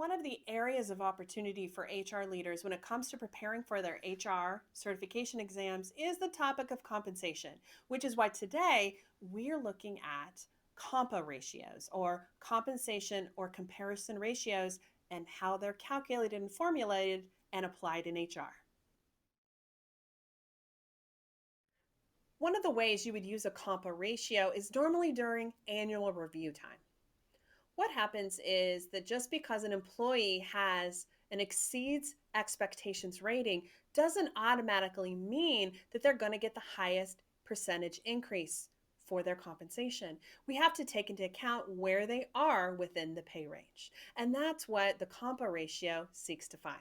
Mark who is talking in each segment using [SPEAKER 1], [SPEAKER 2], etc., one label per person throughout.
[SPEAKER 1] One of the areas of opportunity for HR leaders when it comes to preparing for their HR certification exams is the topic of compensation, which is why today we're looking at Compa ratios, or compensation or comparison ratios, and how they're calculated and formulated and applied in HR. One of the ways you would use a Compa ratio is normally during annual review time. What happens is that just because an employee has an exceeds expectations rating doesn't automatically mean that they're going to get the highest percentage increase for their compensation. We have to take into account where they are within the pay range. And that's what the Compa ratio seeks to find.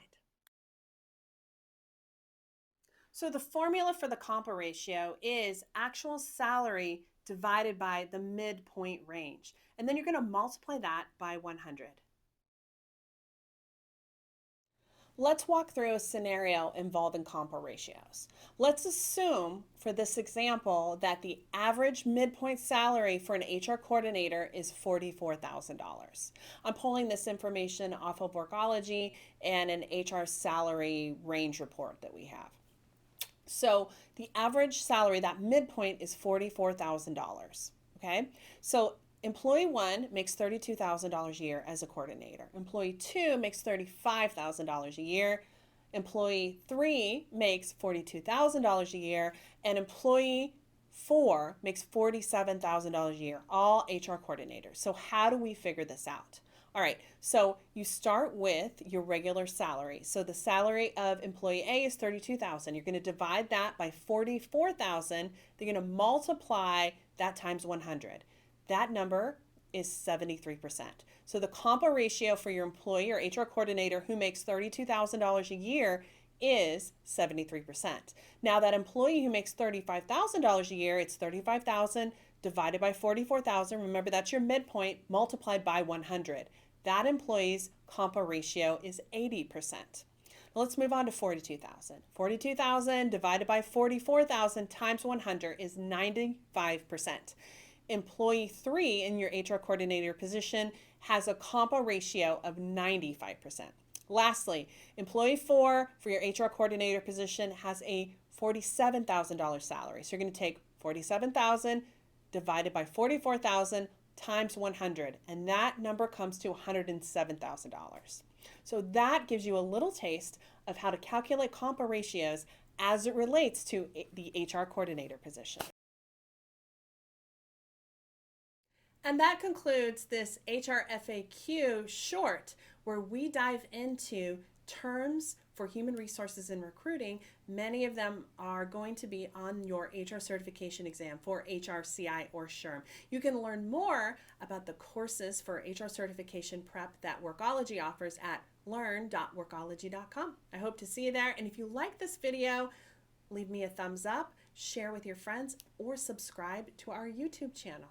[SPEAKER 1] So the formula for the Compa ratio is actual salary divided by the midpoint range. And then you're going to multiply that by 100. Let's walk through a scenario involving Compa ratios. Let's assume for this example that the average midpoint salary for an HR coordinator is $44,000. I'm pulling this information off of Workology and an HR salary range report that we have. So the average salary, that midpoint, is $44,000. Okay, so employee one makes $32,000 a year as a coordinator. Employee two makes $35,000 a year. Employee three makes $42,000 a year, and employee four makes $47,000 a year, all HR coordinators. So how do we figure this out? All right, so you start with your regular salary. So the salary of employee A is $32,000. You're going to divide that by $44,000. They're going to multiply that times 100. That number is 73%. So the Compa ratio for your employee or HR coordinator who makes $32,000 a year is 73%. Now that employee who makes $35,000 a year, it's $35,000 divided by $44,000. Remember, that's your midpoint multiplied by 100. That employee's Compa ratio is 80%. Now let's move on to $42,000. $42,000 divided by $44,000 times 100 is 95%. Employee three in your HR coordinator position has a Compa ratio of 95%. Lastly, employee four for your HR coordinator position has a $47,000 salary. So you're going to take $47,000 divided by $44,000 times 100, and that number comes to $107,000. So that gives you a little taste of how to calculate Compa ratios as it relates to the HR coordinator position. And that concludes this HR FAQ short, where we dive into terms for human resources and recruiting. Many of them are going to be on your HR certification exam for HRCI or SHRM. You can learn more about the courses for HR certification prep that Workology offers at learn.workology.com. I hope to see you there. And if you like this video, leave me a thumbs up, share with your friends, or subscribe to our YouTube channel.